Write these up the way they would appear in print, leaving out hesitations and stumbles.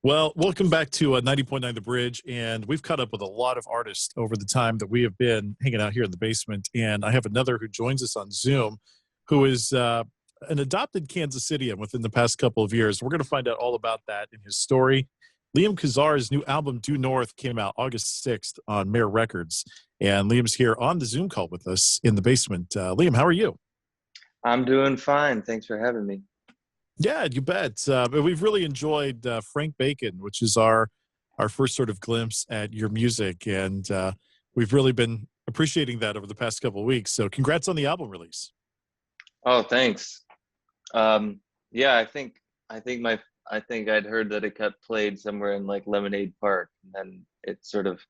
Well, welcome back to 90.9 The Bridge. And we've caught up with a lot of artists over the time that we have been hanging out here in the basement. And I have another who joins us on Zoom who is an adopted Kansas Cityan within the past couple of years. We're going to find out all about that in his story. Liam Kazar's new album, Due North, came out August 6th on Mare Records. And Liam's here on the Zoom call with us in the basement. Liam, how are you? I'm doing fine. Thanks for having me. Yeah, you bet. We've really enjoyed Frank Bacon, which is our first sort of glimpse at your music, and we've really been appreciating that over the past couple of weeks. So, congrats on the album release. Oh, thanks. Yeah, I think I'd heard that it got played somewhere in like Lemonade Park, and then it sort of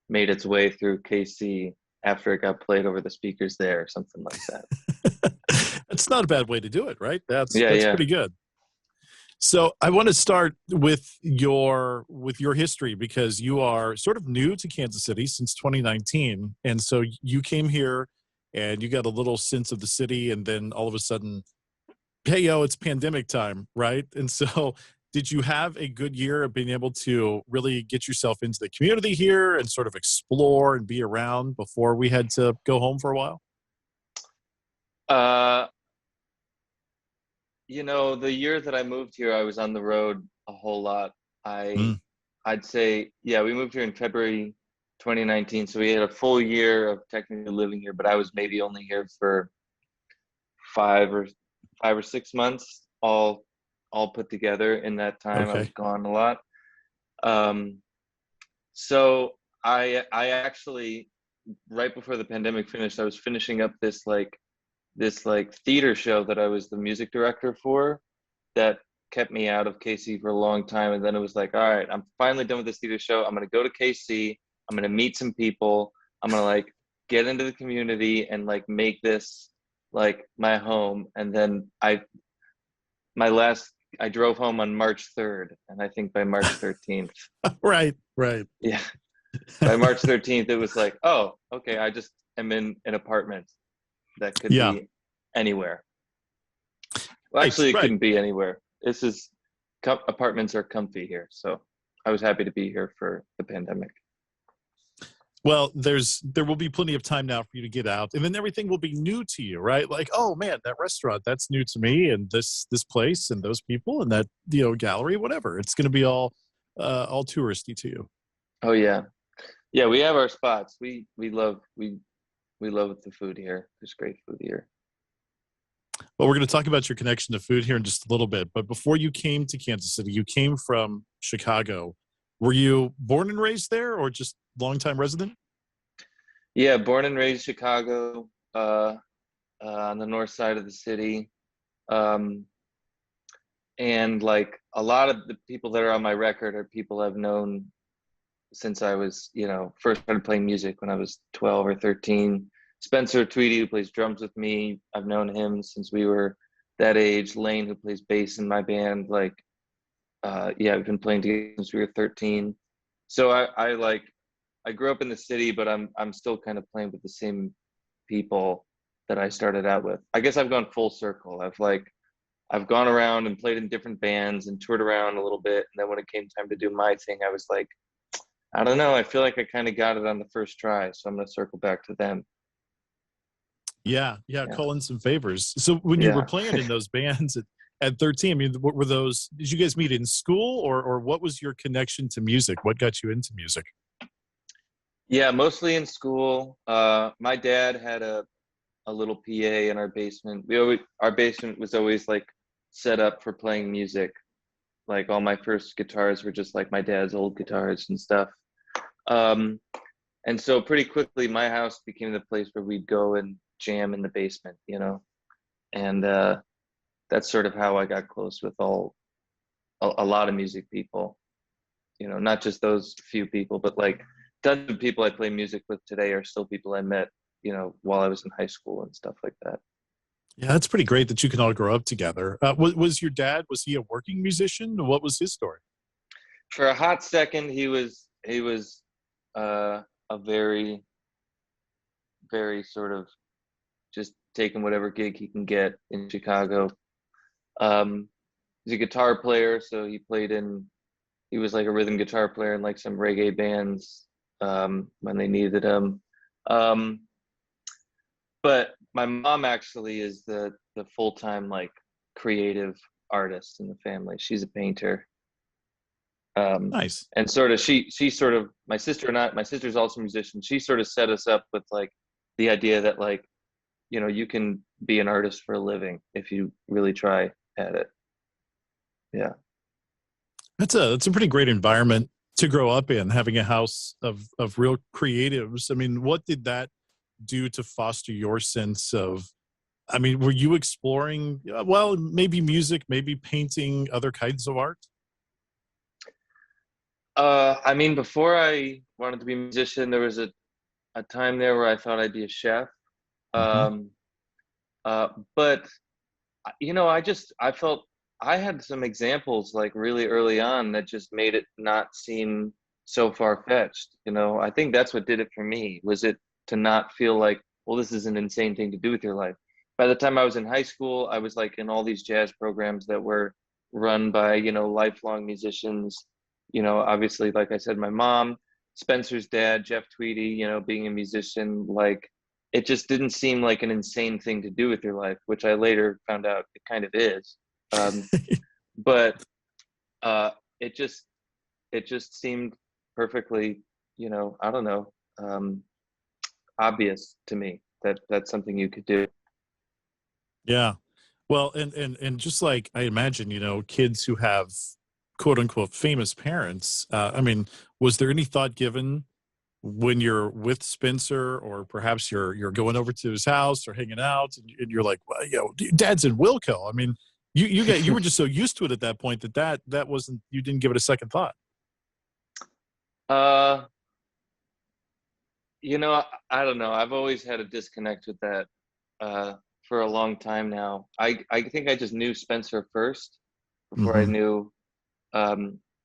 made its way through KC after it got played over the speakers there, or something like that. It's not a bad way to do it, right? That's Yeah. pretty good. So I want to start with your history because you are sort of new to Kansas City since 2019, and so you came here and you got a little sense of the city, and then all of a sudden, hey yo, it's pandemic time, right? And so, did you have a good year of being able to really get yourself into the community here and sort of explore and be around before we had to go home for a while? Uh, the year that I moved here, I was on the road a whole lot. I Mm, I'd say, yeah, we moved here in February 2019, so we had a full year of technically living here, but I was maybe only here for five or 5 or 6 months, all put together. In that time, I was okay. gone a lot. Um, so I actually, right before the pandemic finished, I was finishing up this theater show that I was the music director for, that kept me out of KC for a long time. And then it was like, all right, I'm finally done with this theater show. I'm going to go to KC. I'm going to meet some people. I'm going to like get into the community and like make this like my home. And then I drove home on March 3rd. And I think by March 13th, Right, right. yeah, by March 13th, it was like, oh, okay, I just am in an apartment that could Yeah, be anywhere. Well, right, actually, it right. couldn't be anywhere. This is Apartments are comfy here, so I was happy to be here for the pandemic. Well, there will be plenty of time now for you to get out, and then everything will be new to you, right? Like, oh man, that restaurant, that's new to me, and this place, and those people, and that gallery, whatever. It's going to be all touristy to you. Oh yeah, yeah. We have our spots. We love the food here. There's great food here. Well, we're going to talk about your connection to food here in just a little bit. But before you came to Kansas City, you came from Chicago. Were you born and raised there, or just longtime resident? Yeah, born and raised Chicago, on the north side of the city. Um, and like a lot of the people that are on my record are people I've known since I was, first started playing music when I was 12 or 13. Spencer Tweedy, who plays drums with me, I've known him since we were that age. Lane, who plays bass in my band, yeah, we've been playing together since we were 13. So I grew up in the city, but I'm still kind of playing with the same people that I started out with. I guess I've gone full circle. I've gone around and played in different bands and toured around a little bit, and then when it came time to do my thing, I was like, I don't know. I feel like I kind of got it on the first try, so I'm gonna circle back to them. Yeah, yeah, Yeah, call in some favors. So when you were yeah, playing in those bands at 13, I mean, what were those? Did you guys meet in school, or what was your connection to music? What got you into music? yeah. Mostly in school. My dad had a little PA in our basement. Our basement was always like set up for playing music. Like all my first guitars were just like my dad's old guitars and stuff. Um, and so pretty quickly, my house became the place where we'd go and jam in the basement. And that's sort of how I got close with a lot of music people. Not just those few people, but like tons of people I play music with today are still people I met, while I was in high school and stuff like that. Yeah, that's pretty great that you can all grow up together. Was your dad? Was he a working musician? What was his story? For a hot second, he was a very, very sort of just taking whatever gig he can get in Chicago. Um, he's a guitar player, so he played in he was like a rhythm guitar player in like some reggae bands when they needed him. Um, but my mom actually is the full-time like creative artist in the family. She's a painter. Nice. And sort of she sort of my sister's also a musician. She sort of set us up with like the idea that like, you know, you can be an artist for a living if you really try at it. Yeah. That's a pretty great environment to grow up in, having a house of real creatives. I mean, what did that do to foster your sense of, I mean, were you exploring, well, maybe music, maybe painting, other kinds of art? I mean, before I wanted to be a musician, there was a time there where I thought I'd be a chef. Hmm. Um, but you know, I felt I had some examples like really early on that just made it not seem so far-fetched. You know, I think that's what did it for me, was it to not feel like, well, this is an insane thing to do with your life. By the time I was in high school, I was like in all these jazz programs that were run by, you know, lifelong musicians. You know, obviously, like I said, my mom, Spencer's dad, Jeff Tweedy, you know, being a musician, like it just didn't seem like an insane thing to do with your life, which I later found out it kind of is. Um, but uh, it just it just seemed perfectly, you know, I don't know, um, obvious to me that that's something you could do. Yeah. Well, and just like I imagine, you know, kids who have quote unquote famous parents. I mean, was there any thought given when you're with Spencer, or perhaps you're going over to his house or hanging out, and you're like, well, you know, Dad's in Wilco. I mean, you were just so used to it at that point that wasn't, you didn't give it a second thought. uh, you know, I don't know. I've always had a disconnect with that uh, for a long time now. I think I just knew Spencer first before I Hmm. knew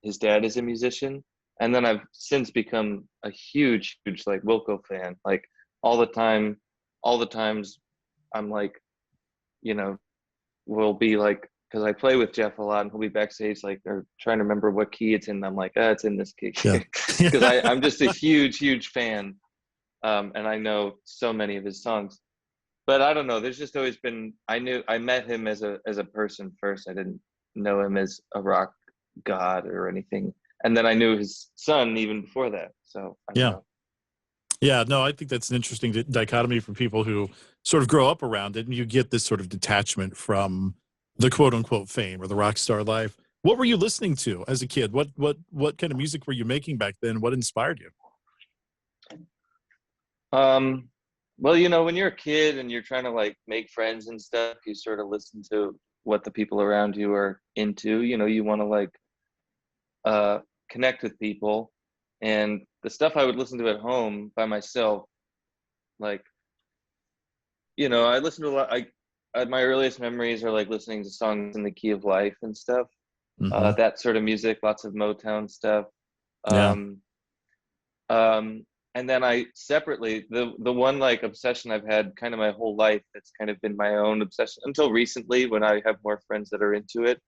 his dad is a musician, and then I've since become a huge like Wilco fan. Like all the time, all the times I'm like, you know, we'll be like, because I play with Jeff a lot, and he'll be backstage like, or trying to remember what key it's in. And I'm like, ah, it's in this key, Yeah. because I'm just a huge fan, and I know so many of his songs. But I don't know. There's just always been. I met him as a person first. I didn't know him as a rock god or anything. And then I knew his son even before that. So I don't Yeah. know. Yeah, no, I think that's an interesting dichotomy for people who sort of grow up around it, and you get this sort of detachment from the quote unquote fame or the rock star life. What were you listening to as a kid? What kind of music were you making back then? What inspired you? Um, well, you know, when you're a kid and you're trying to like make friends and stuff, you sort of listen to what the people around you are into. You know, you want to like uh, connect with people, and the stuff I would listen to at home by myself, like, you know, I listen to a lot. My earliest memories are like listening to songs in the key of life and stuff. Hmm. That sort of music, lots of Motown stuff. Yeah. Um, um, and then I separately, the one like obsession I've had kind of my whole life, that's kind of been my own obsession until recently, when I have more friends that are into it,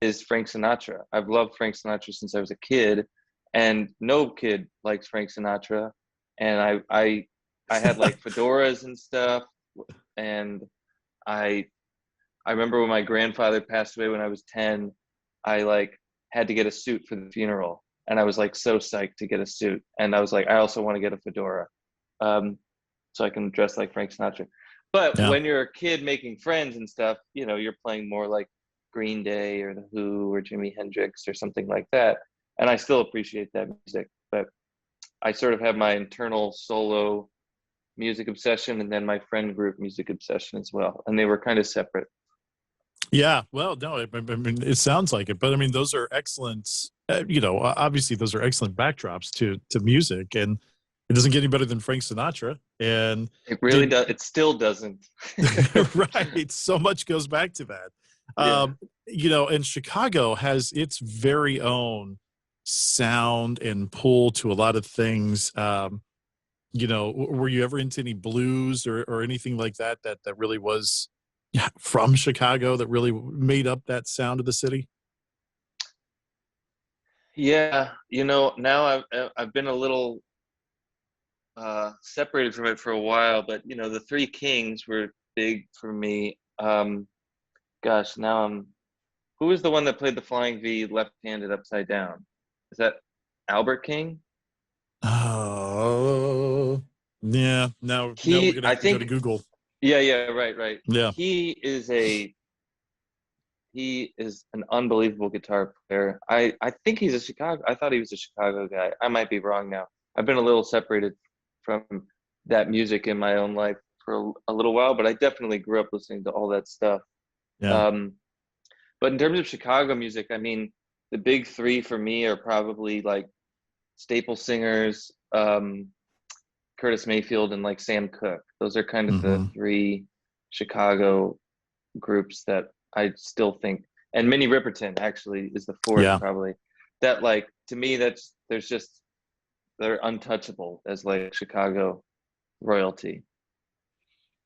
is Frank Sinatra. I've loved Frank Sinatra since I was a kid, and no kid likes Frank Sinatra. And I had like fedoras and stuff, and I I remember when my grandfather passed away when I was 10, I like had to get a suit for the funeral. And I was like so psyched to get a suit. And I was like, I also want to get a fedora, um, so I can dress like Frank Sinatra. But Yeah. when you're a kid making friends and stuff, you know, you're playing more like Green Day or The Who or Jimi Hendrix or something like that. And I still appreciate that music. But I sort of have my internal solo music obsession and then my friend group music obsession as well. And they were kind of separate. Yeah, well, no, I mean, it sounds like it, but I mean, those are excellent. You know, obviously, those are excellent backdrops to music, and it doesn't get any better than Frank Sinatra. And It really did does. It still doesn't. right, so much goes back to that. Yeah. You know, and Chicago has its very own sound and pull to a lot of things. You know, were you ever into any blues or anything like that that really was, yeah, from Chicago, that really made up that sound of the city? Yeah, now I've been a little separated from it for a while, but the Three Kings were big for me. Gosh, now who was the one that played the flying V left-handed upside down? Is that Albert King? Oh, yeah. Now we're gonna I have to go to think, Google. yeah, right, right. Yeah. He is an unbelievable guitar player. I think he's a Chicago. I thought he was a Chicago guy. I might be wrong now. I've been a little separated from that music in my own life for a little while, but I definitely grew up listening to all that stuff. Yeah. Um, but in terms of Chicago music, I mean, the big three for me are probably like staple singers, Curtis Mayfield, and like Sam Cooke. Those are kind of the Hmm. three Chicago groups that I still think, and Minnie Riperton actually is the fourth Yeah. probably. That, like, to me, they're untouchable as like Chicago royalty.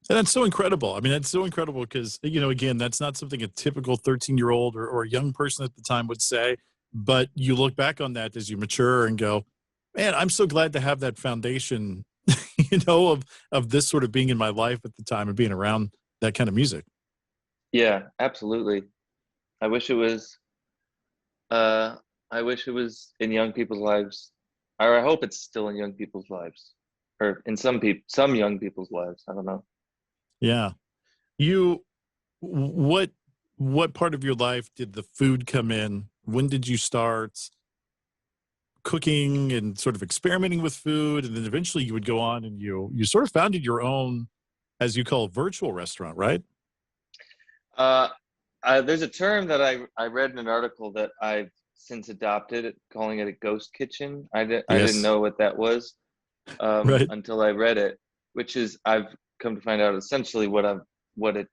And that's so incredible. I mean, that's so incredible because, again, that's not something a typical 13-year-old or a young person at the time would say. But you look back on that as you mature and go, man, I'm so glad to have that foundation, of this sort of being in my life at the time and being around that kind of music. Yeah, absolutely. I wish it was. Uh, I wish it was in young people's lives, or I hope it's still in young people's lives, or in some young people's lives. I don't know. Yeah. You, what, what part of your life did the food come in? When did you start cooking and sort of experimenting with food, and then eventually you would go on and you sort of founded your own, as you call it, virtual restaurant, right? Uh, there's a term that I read in an article that I've since adopted, calling it a ghost kitchen. I didn't Yes. know what that was Right. until I read it, which is, I've come to find out, essentially what it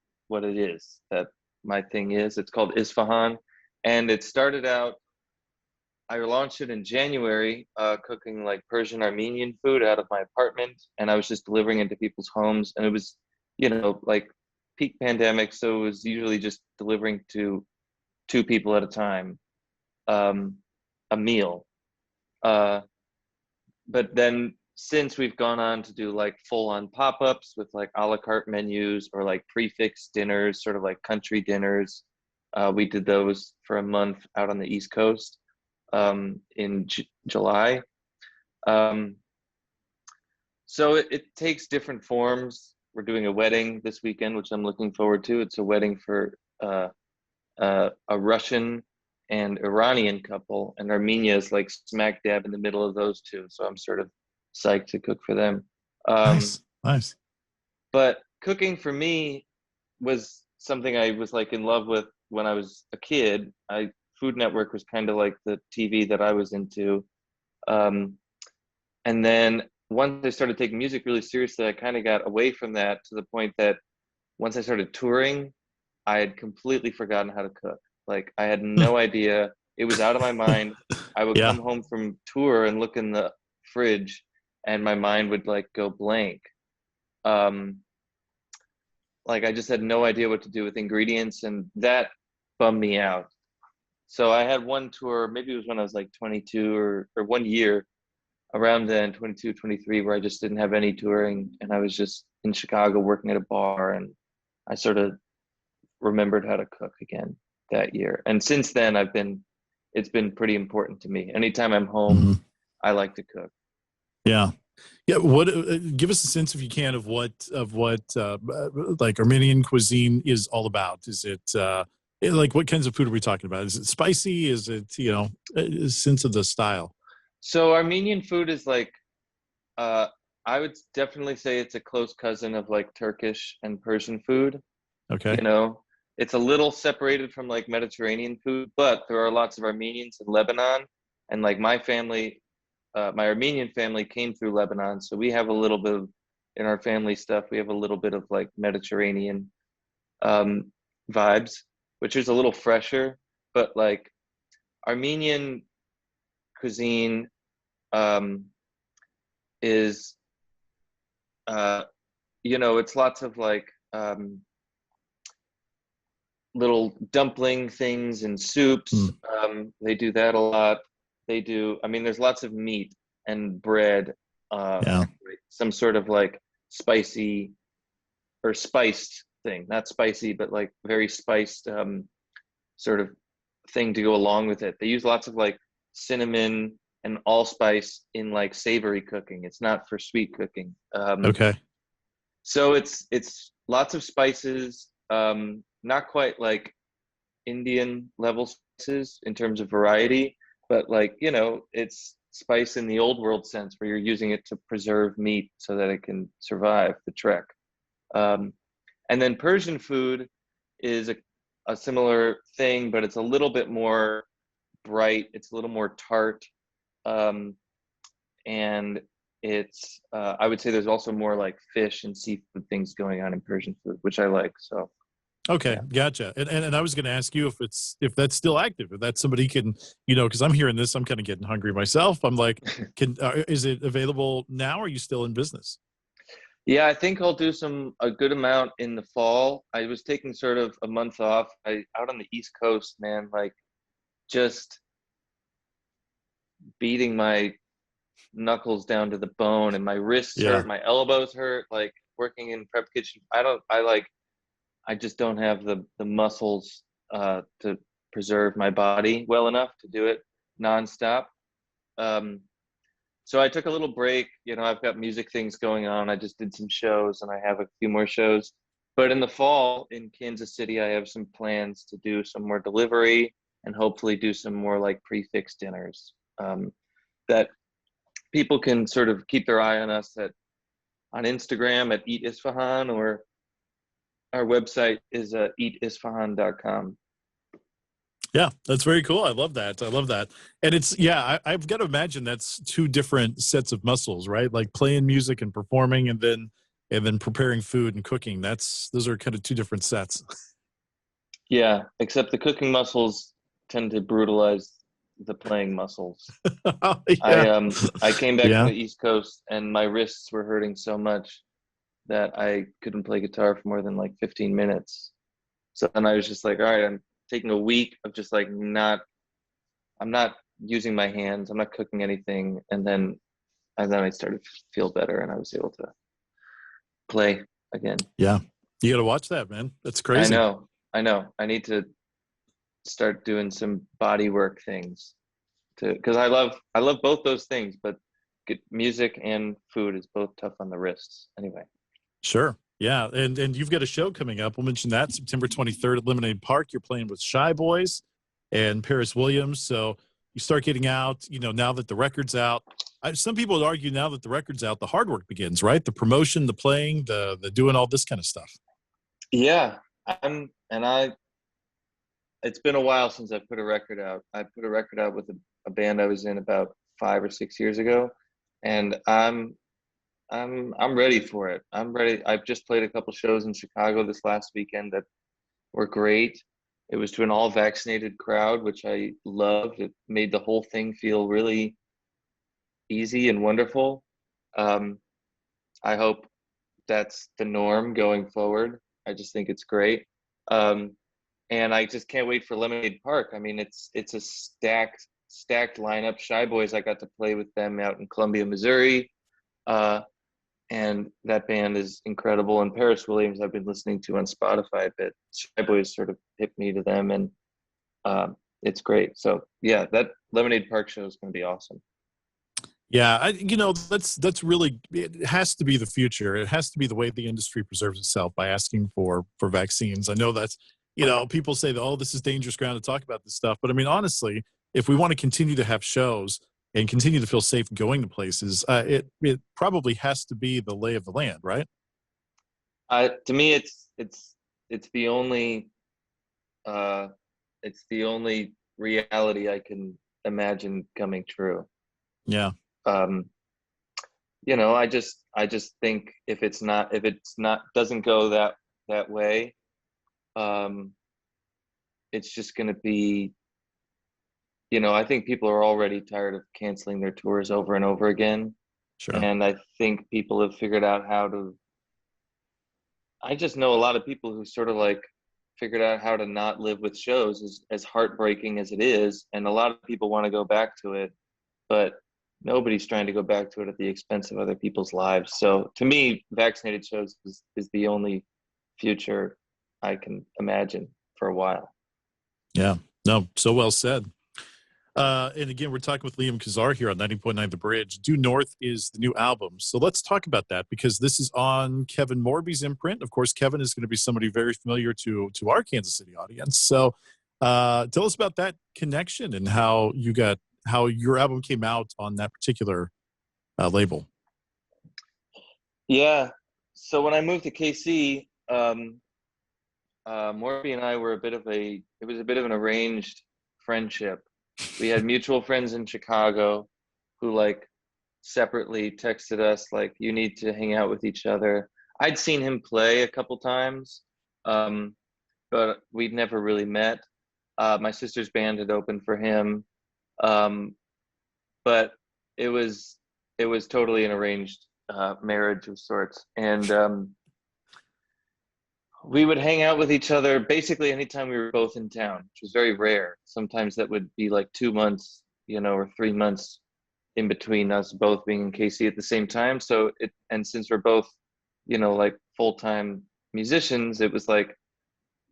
is that my thing is. It's called ISFAHAN, and it started out. I launched it in January, cooking like Persian Armenian food out of my apartment, and I was just delivering into people's homes. And it was, like peak pandemic, so it was usually just delivering to two people at a time, um, a meal. Uh, but then since we've gone on to do like full-on pop-ups with like a la carte menus or like prefix dinners, sort of like country dinners, we did those for a month out on the East Coast in July. Um, so it takes different forms. We're doing a wedding this weekend, which I'm looking forward to. It's a wedding for a Russian and Iranian couple, and Armenia is like smack dab in the middle of those two. So I'm sort of psyched to cook for them. Um, Nice. Nice. but cooking for me was something I was like in love with when I was a kid. Food Network was kind of like the TV that I was into. Um, and then once I started taking music really seriously, I kind of got away from that to the point that once I started touring, I had completely forgotten how to cook. Like, I had no idea. It was out of my mind. I would Yeah. come home from tour and look in the fridge, and my mind would like go blank. Um, like, I just had no idea what to do with ingredients, and that bummed me out. So I had one tour, maybe it was when I was like 22, or 1 year around then, 22, 23, where I just didn't have any touring, and I was just in Chicago working at a bar, and I sort of remembered how to cook again that year. And since then, it's been pretty important to me. Anytime I'm home, Hmm. I like to cook. Yeah. Yeah. What? Give us a sense, if you can, of what like Armenian cuisine is all about. Is it like what kinds of food are we talking about? Is it spicy? Is it a sense of the style? So Armenian food is like, uh, I would definitely say it's a close cousin of like Turkish and Persian food. You Okay. know, it's a little separated from like Mediterranean food, but there are lots of Armenians in Lebanon, and like my Armenian family came through Lebanon, so we have a little bit of, in our family stuff, we have a little bit of like Mediterranean um, vibes, which is a little fresher. But like Armenian cuisine um, is, uh, it's lots of like little dumpling things and soups. Mm. They do that a lot. they do, I mean, there's lots of meat and bread, Yeah. some sort of like spicy or spiced thing, not spicy, but like very spiced sort of thing to go along with it. They use lots of like cinnamon and allspice in like savory cooking. It's not for sweet cooking. Okay. So it's lots of spices, not quite like Indian level spices in terms of variety, but like, you know, it's spice in the old world sense where you're using it to preserve meat so that it can survive the trek. And then Persian food is a similar thing, but it's a little bit more bright. It's a little more tart. And it's, I would say there's also more like fish and seafood things going on in Persian food, which I like. So, Okay, yeah. gotcha. And I was going to ask you if that's still active, if that's somebody can, you know, because I'm hearing this, I'm kind of getting hungry myself. I'm like, is it available now? Or are you still in business? Yeah, I think I'll do a good amount in the fall. I was taking sort of a month off. Out on the East Coast, man, like just beating my knuckles down to the bone, and my wrists Yeah, hurt, my elbows hurt, like working in prep kitchen. I just don't have the muscles to preserve my body well enough to do it nonstop. Um, so I took a little break. You know, I've got music things going on. I just did some shows, and I have a few more shows. But in the fall in Kansas City, I have some plans to do some more delivery and hopefully do some more like prefix dinners, that people can sort of keep their eye on us on Instagram at Eat Isfahan, or our website is eatisfahan.com. yeah, that's very cool. I love that. I love that. And it's yeah, I've got to imagine that's two different sets of muscles, right? Like playing music and performing, and then preparing food and cooking. Those are kind of two different sets. Yeah, except the cooking muscles tend to brutalize the playing muscles. Yeah, I came back from yeah, the East Coast and my wrists were hurting so much that I couldn't play guitar for more than like 15 minutes. So then I was just like, all right, I'm taking a week of just like I'm not using my hands, I'm not cooking anything, and then I started to feel better and I was able to play again. yeah. You got to watch that, man. That's I crazy. know, I know. I need to start doing some body work things because I love both those things, but music and food is both tough on the wrists. Anyway. Sure. Yeah, and you've got a show coming up. We'll mention that September 23rd at Lemonade Park. You're playing with Shy Boys and Paris Williams. So you start getting out. You know, now that the record's out, some people would argue now that the record's out, the hard work begins. Right, the promotion, the playing, the doing all this kind of stuff. Yeah, I'm, and I. It's been a while since I put a record out. I put a record out with a band I was in about 5 or 6 years ago, and I'm ready for it. I'm ready. I've just played a couple shows in Chicago this last weekend that were great. It was to an all vaccinated crowd, which I loved. It made the whole thing feel really easy and wonderful. Um, I hope that's the norm going forward. I just think it's great. Um, and I just can't wait for Lemonade Park. I mean, it's a stacked lineup. Shy Boys, I got to play with them out in Columbia, Missouri. Uh, and that band is incredible. And Paris Williams, I've been listening to on Spotify, but Shy Boys sort of hit me to them, and it's great. So yeah, that Lemonade Park show is going to be awesome. Yeah, you know, that's really, it has to be the future. It has to be the way the industry preserves itself by asking for vaccines. I know that's, you know, people say that, oh, this is dangerous ground to talk about this stuff, but I mean, honestly, if we want to continue to have shows and continue to feel safe going to places, it probably has to be the lay of the land, right? To me, it's the only uh, it's the only reality I can imagine coming true. Yeah, Um, you know, I just think if it's not doesn't go that way, um, it's just going to be, you know, I think people are already tired of canceling their tours over and over again, sure. and I think people have figured out how to. I just know a lot of people who sort of like figured out how to not live with shows, as heartbreaking as it is. And a lot of people want to go back to it, but nobody's trying to go back to it at the expense of other people's lives. So to me, vaccinated shows is the only future I can imagine for a while. Yeah, no, so well said. And again, we're talking with Liam Kazar here on 90.9 The Bridge. Due North is the new album. So let's talk about that, because this is on Kevin Morby's imprint. Of course, Kevin is going to be somebody very familiar to our Kansas City audience. So tell us about that connection and how your album came out on that particular label. Yeah. So when I moved to KC, Morby and I were it was a bit of an arranged friendship. We had mutual friends in Chicago who like separately texted us like, you need to hang out with each other. I'd seen him play a couple times, but we'd never really met. My sister's band had opened for him, but it was totally an arranged marriage of sorts. And we would hang out with each other basically anytime we were both in town, which was very rare. Sometimes that would be like 2 months, or 3 months in between us both being in KC at the same time. So and since we're both, like full-time musicians, it was like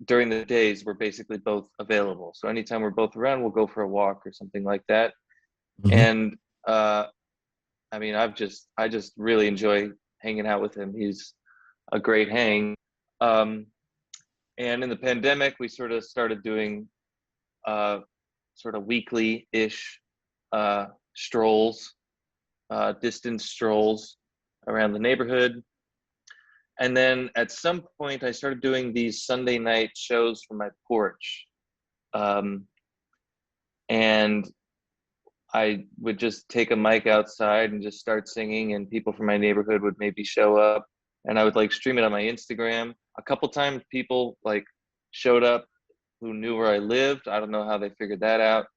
during the days we're basically both available. So anytime we're both around, we'll go for a walk or something like that. Mm-hmm. And I mean, I just really enjoy hanging out with him. He's a great hang. And in the pandemic, we sort of started doing sort of weekly-ish strolls, distance strolls around the neighborhood. And then at some point, I started doing these Sunday night shows from my porch. And I would just take a mic outside and just start singing, and people from my neighborhood would maybe show up, and I would like stream it on my Instagram. A couple times people like showed up who knew where I lived. I don't know how they figured that out.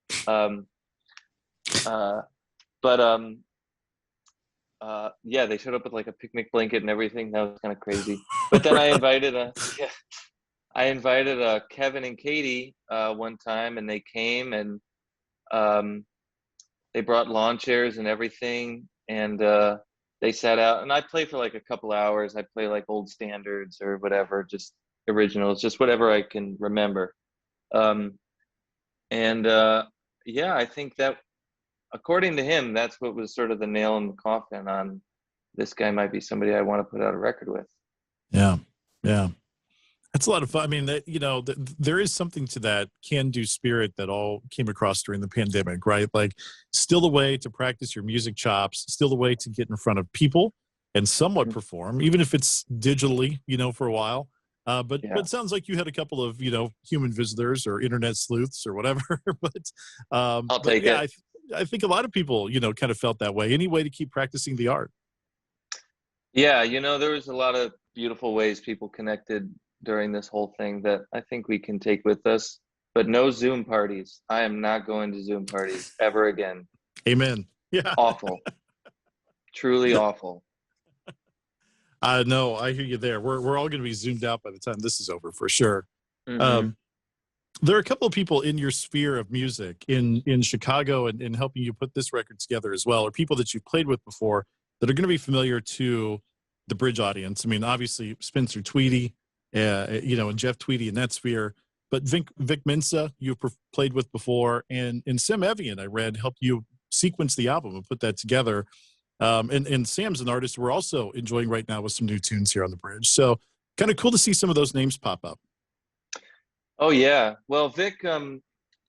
Yeah, they showed up with like a picnic blanket and everything. That was kind of crazy. But then I invited Kevin and Katie one time, and they came, and they brought lawn chairs and everything, and they sat out, and I play for like a couple hours. I play like old standards or whatever, just originals, just whatever I can remember. Yeah, I think that according to him, that's what was sort of the nail in the coffin on this guy might be somebody I want to put out a record with. Yeah. Yeah. That's a lot of fun. I mean, there is something to that can-do spirit that all came across during the pandemic, right? Like, still a way to practice your music chops, still a way to get in front of people and somewhat perform, even if it's digitally, for a while. But it sounds like you had a couple of, human visitors or internet sleuths or whatever. I'll take it. I think a lot of people, kind of felt that way. Any way to keep practicing the art. Yeah, there was a lot of beautiful ways people connected during this whole thing that I think we can take with us, but no Zoom parties. I am not going to Zoom parties ever again. Amen. Yeah. Awful. Truly awful. No, I hear you there. We're all going to be zoomed out by the time this is over for sure. Mm-hmm. There are a couple of people in your sphere of music in Chicago and helping you put this record together as well, or people that you've played with before that are going to be familiar to the Bridge audience. I mean, obviously Spencer Tweedy, and Jeff Tweedy in that sphere, but Vic Mensa you've played with before, and Sam Evian, I read, helped you sequence the album and put that together. And Sam's an artist we're also enjoying right now with some new tunes here on the Bridge. So kind of cool to see some of those names pop up. Oh yeah. Well, Vic and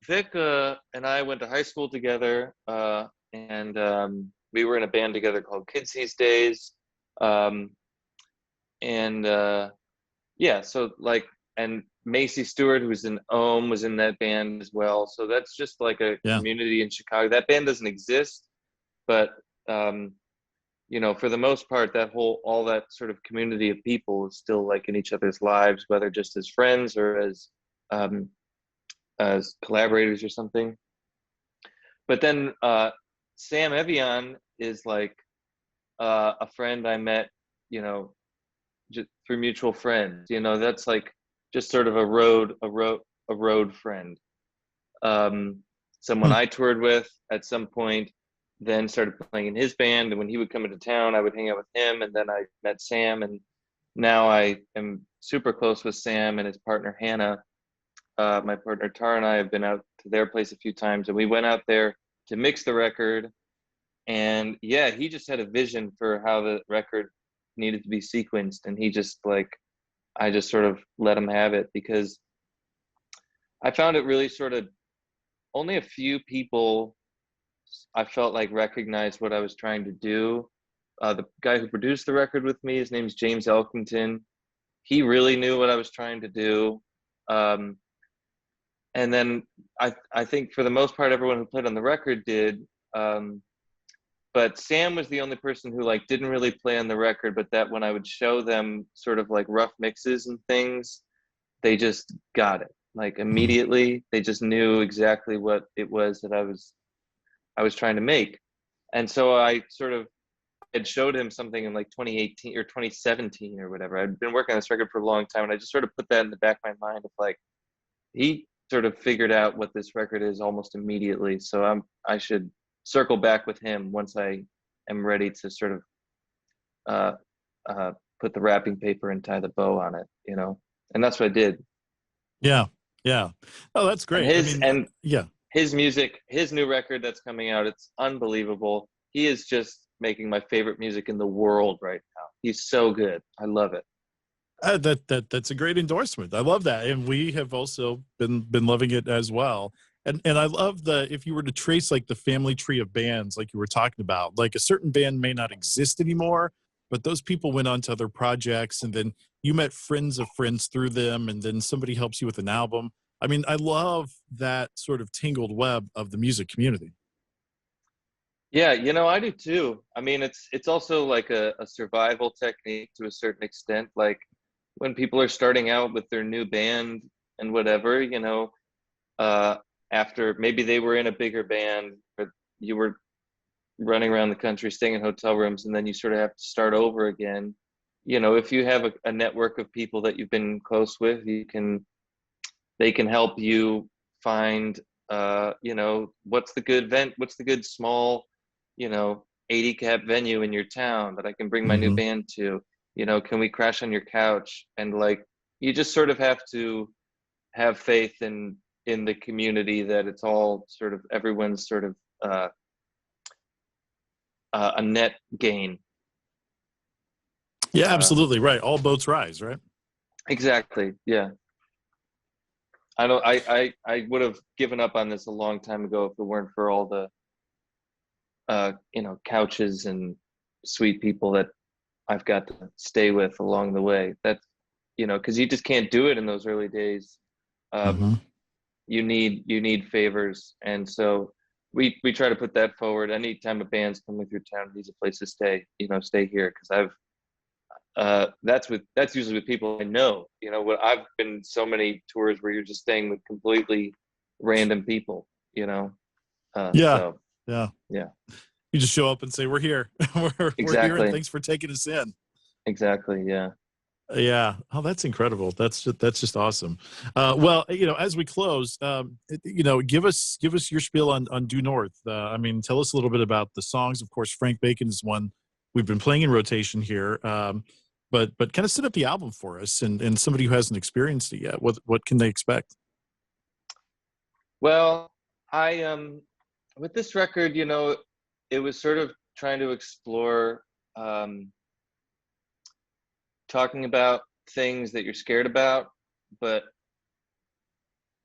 I went to high school together, and we were in a band together called Kids These Days. Yeah, so like, and Macy Stewart, who's in Ohm, was in that band as well. So that's just like a community in Chicago. That band doesn't exist, but for the most part, all that sort of community of people is still like in each other's lives, whether just as friends or as collaborators or something. But then Sam Evian is like a friend I met, just through mutual friends. That's like just sort of a road friend. Someone Hmm. I toured with at some point, then started playing in his band. And when he would come into town, I would hang out with him. And then I met Sam, and now I am super close with Sam and his partner Hannah. My partner Tara and I have been out to their place a few times, and we went out there to mix the record. And yeah, he just had a vision for how the record needed to be sequenced, and he just like, I just sort of let him have it, because I found it really sort of, only a few people I felt like recognized what I was trying to do. The guy who produced the record with me, his name's James Elkington. He really knew what I was trying to do. Um, and then I think for the most part, everyone who played on the record did. But Sam was the only person who like didn't really play on the record, but that when I would show them sort of like rough mixes and things, they just got it. Like immediately, they just knew exactly what it was that I was trying to make. And so I sort of had showed him something in like 2018 or 2017 or whatever. I'd been working on this record for a long time, and I just sort of put that in the back of my mind of like, he sort of figured out what this record is almost immediately. So I should circle back with him once I am ready to sort of put the wrapping paper and tie the bow on it, you know? And that's what I did. Yeah. Yeah. Oh, that's And great. I mean, yeah. his music, his new record that's coming out, it's unbelievable. He is just making my favorite music in the world right now. He's so good. I love it. That's a great endorsement. I love that, and we have also been loving it as well. And I love the, if you were to trace like the family tree of bands, like you were talking about, like a certain band may not exist anymore, but those people went on to other projects, and then you met friends of friends through them, and then somebody helps you with an album. I mean, I love that sort of tangled web of the music community. Yeah, you know, I do too. I mean, it's also like a survival technique to a certain extent. Like when people are starting out with their new band and whatever, you know, uh, after maybe they were in a bigger band, or you were running around the country, staying in hotel rooms, and then you sort of have to start over again. You know, if you have a network of people that you've been close with, they can help you find, you know, what's the good what's the good small, you know, 80 cap venue in your town that I can bring my new Hmm. band to. You know, can we crash on your couch? And like, you just sort of have to have faith in the community, that it's all sort of, everyone's sort of a net gain. Yeah, Um, absolutely right. All boats rise, right? exactly. Yeah. I don't. I would have given up on this a long time ago if it weren't for all the you know, couches and sweet people that I've got to stay with along the way. That's, you know, because you just can't do it in those early days. Um, Hmm. you need favors, and so we try to put that forward. Anytime a band's coming through town, needs a place to stay, you know, stay here, because that's usually with people I know. You know, what, I've been so many tours where you're just staying with completely random people, you know. Yeah. So Yeah. yeah, You just show up and say, "We're here. We're here, and exactly, thanks for taking us in." exactly, yeah. Yeah. Oh, that's incredible. That's just awesome. Well, you know, as we close, you know, give us your spiel on Due North. I mean, tell us a little bit about the songs. Of course, Frank Bacon is one we've been playing in rotation here. But kind of set up the album for us, and somebody who hasn't experienced it yet, what can they expect? Well, I with this record, you know, it was sort of trying to explore um talking about things that you're scared about, but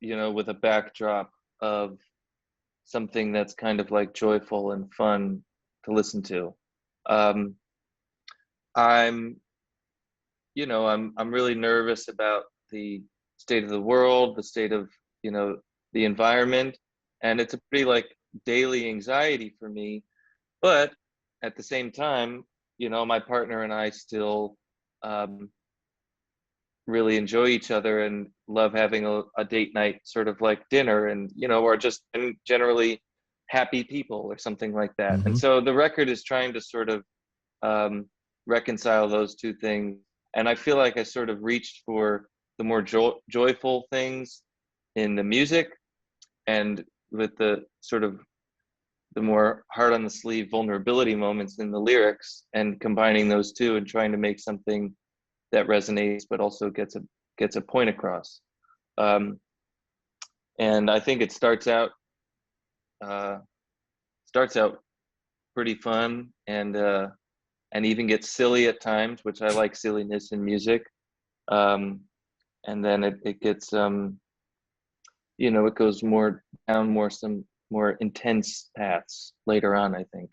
you know, with a backdrop of something that's kind of like joyful and fun to listen to. Um, I'm, you know, I'm really nervous about the state of the world, the state of, you know, the environment, and it's a pretty like daily anxiety for me. But at the same time, you know, my partner and I still um, really enjoy each other and love having a date night, sort of like dinner, and you know, or just generally happy people or something like that. And Hmm. so the record is trying to sort of um, reconcile those two things. And I feel like I sort of reached for the more joyful things in the music, and with the sort of the more heart on the sleeve vulnerability moments in the lyrics, and combining those two and trying to make something that resonates but also gets a point across. And I think it starts out pretty fun, and even gets silly at times, which I like silliness in music. And then it gets it goes more down some more intense paths later on, I think.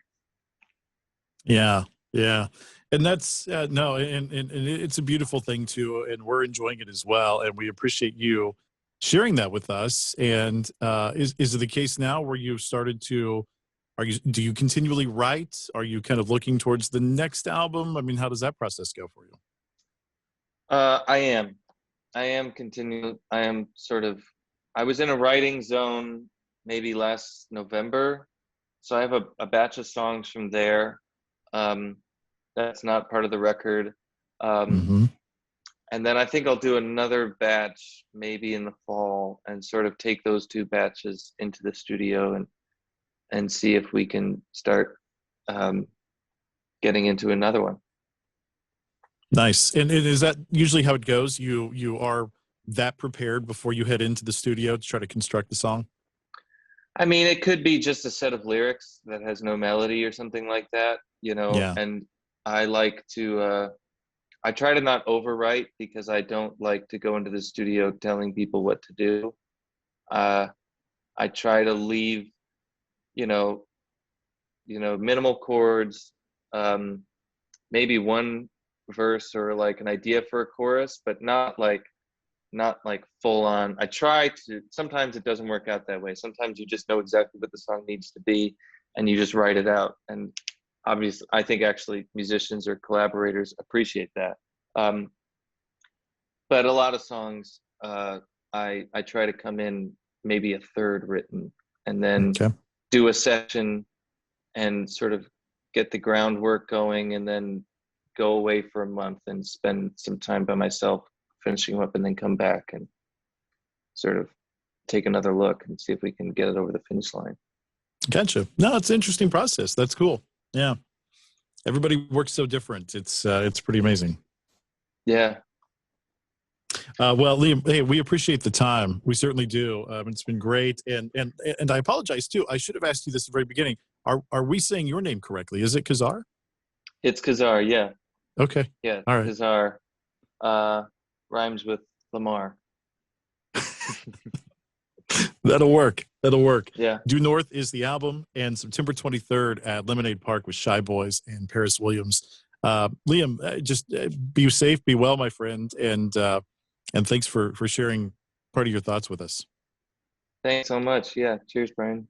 Yeah, yeah. And that's no, and it's a beautiful thing too, and we're enjoying it as well, and we appreciate you sharing that with us. And is it the case now where you've started to, do you continually write? Are you kind of looking towards the next album? I mean, how does that process go for you? I am continuing. I was in a writing zone maybe last November, so I have a batch of songs from there. That's not part of the record. And then I think I'll do another batch maybe in the fall, and sort of take those two batches into the studio and see if we can start getting into another one. Nice. And is that usually how it goes? You are that prepared before you head into the studio to try to construct the song? I mean, it could be just a set of lyrics that has no melody or something like that, Yeah. and I like to, I try to not overwrite, because I don't like to go into the studio telling people what to do. I try to leave, minimal chords, maybe one verse or like an idea for a chorus, but not like full on. I try to. Sometimes it doesn't work out that way. Sometimes you just know exactly what the song needs to be, and you just write it out. And obviously, I think actually musicians or collaborators appreciate that. But a lot of songs, I try to come in maybe a third written, and then do a session and sort of get the groundwork going, and then go away for a month and spend some time by myself finishing them up, and then come back and sort of take another look and see if we can get it over the finish line. Gotcha. No, it's an interesting process. That's cool. Yeah. Everybody works so different. It's pretty amazing. Yeah. Well, Liam, hey, we appreciate the time. We certainly do. It's been great. And I apologize too. I should have asked you this at the very beginning. Are we saying your name correctly? Is it Kazar? It's Kazar. Yeah. Okay. Yeah. All right. Kazar rhymes with Lamar. That'll work. That'll work. Yeah. Due North is the album, and September 23rd at Lemonade Park with Shy Boys and Paris Williams. Liam, just be safe, be well, my friend, and thanks for sharing part of your thoughts with us. Thanks so much. Yeah. Cheers, Bryan.